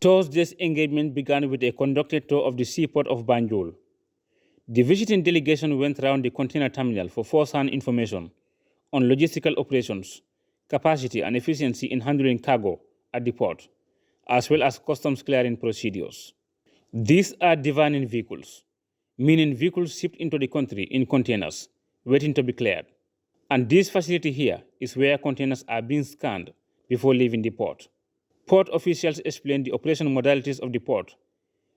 Thursday's engagement began with a conducted tour of the seaport of Banjul. The visiting delegation went round the container terminal for first-hand information on logistical operations, capacity and efficiency in handling cargo at the port, as well as customs clearing procedures. These are divining vehicles, meaning vehicles shipped into the country in containers, waiting to be cleared. And this facility here is where containers are being scanned before leaving the port. Port officials explained the operation modalities of the port,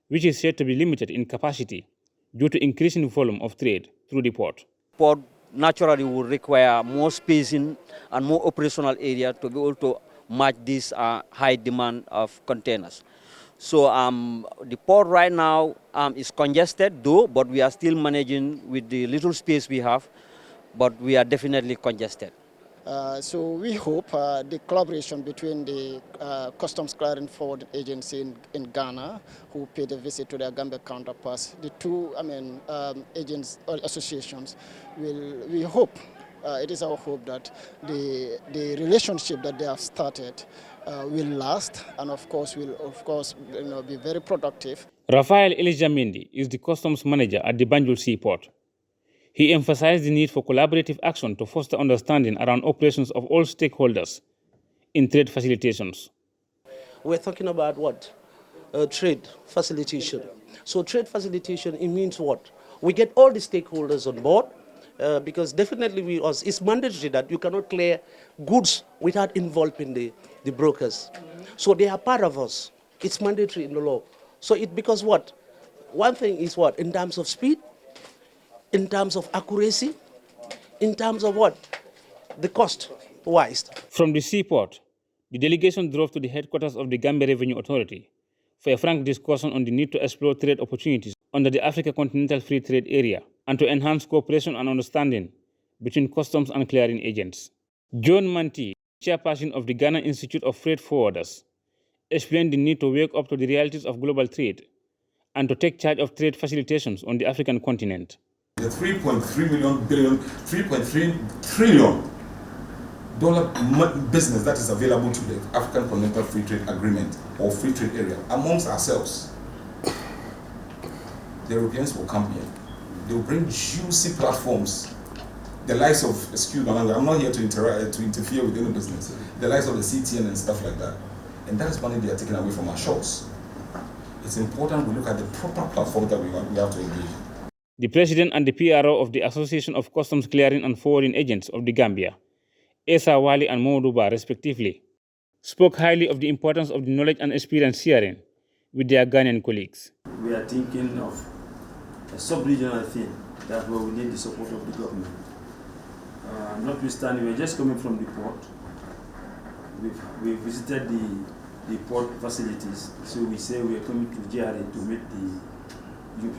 which is said to be limited in capacity due to increasing volume of trade through the port. Port naturally will require more spacing and more operational area to be able to match this high demand of containers. So the port right now is congested though, but we are still managing with the little space we have, but we are definitely congested. So we hope the collaboration between the Customs Clearing Forward Agency in Ghana, who paid a visit to their Gambia counterparts, the two agents or associations, we hope, it is our hope that the relationship that they have started will last and of course will be very productive. Rafael Elijamindi is the customs manager at the Banjul Seaport. He emphasized the need for collaborative action to foster understanding around operations of all stakeholders in trade facilitations. We're talking about what? Trade facilitation. So trade facilitation, it means what? We get all the stakeholders on board because definitely it's mandatory that you cannot clear goods without involving the brokers. So they are part of us. It's mandatory in the law. So because what? One thing is what? In terms of speed, in terms of accuracy, in terms of what? The cost-wise. From the seaport, the delegation drove to the headquarters of the Gambia Revenue Authority for a frank discussion on the need to explore trade opportunities under the Africa Continental Free Trade Area and to enhance cooperation and understanding between customs and clearing agents. John Manti, chairperson of the Ghana Institute of Freight Forwarders, explained the need to wake up to the realities of global trade and to take charge of trade facilitations on the African continent. The $3.3 trillion business that is available to the African Continental Free Trade Agreement or Free Trade Area amongst ourselves. The Europeans will come here. They will bring juicy platforms. The likes of, excuse my language, I'm not here to interfere with any business. The likes of the CTN and stuff like that. And that is money they are taking away from our shores. It's important we look at the proper platform that we have to engage. The president and the PRO of the Association of Customs Clearing and Forwarding Agents of the Gambia, Esa Wali and Moduba respectively, spoke highly of the importance of the knowledge and experience sharing with their Ghanaian colleagues. We are thinking of a sub-regional thing that where we need the support of the government. Notwithstanding, we're just coming from the port. We visited the port facilities, so we say we are coming to GRA to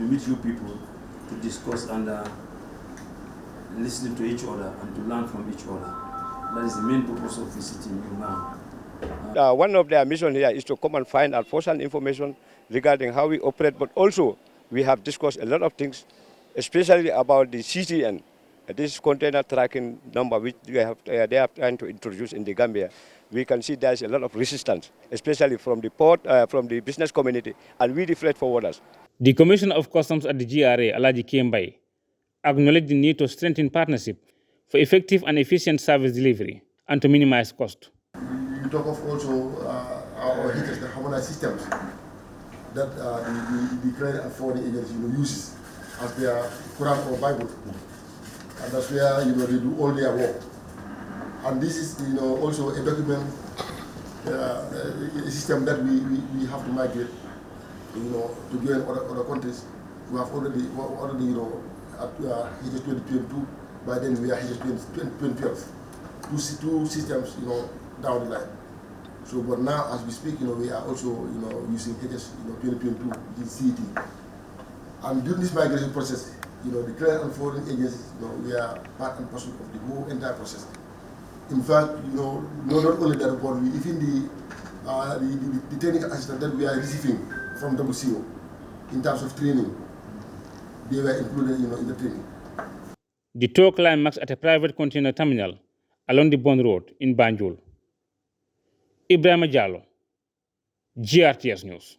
meet you people to discuss and listen to each other and to learn from each other. That is the main purpose of visiting you now. One of their mission here is to come and find out first-hand information regarding how we operate, but also we have discussed a lot of things, especially about the CTN, this container tracking number which they are trying to introduce in the Gambia. We can see there's a lot of resistance, especially from the port, from the business community, and we the freight forwarders. The Commissioner of Customs at the GRA, Alaji Kiembai, acknowledged the need to strengthen partnership for effective and efficient service delivery and to minimize cost. We talk of also our HITS, the harmonized systems that the credit and forwarding agency uses as their Quran or Bible, and that's where they do all their work. And this is also a document, a system that we have to migrate. To join other countries. We have already at HS 2022. By then we are HS 2012. Two systems, down the line. So, but now as we speak, we are also, using HS 2022, which is CET. And during this migration process, the clearing and forwarding agencies, we are part and parcel of the whole entire process. In fact, not only that, but even the technical assistance that we are receiving from WCO in terms of training, they were included in the training. The tour climaxed at a private container terminal along the Bond Road in Banjul. Ibrahima Jallo, GRTS News.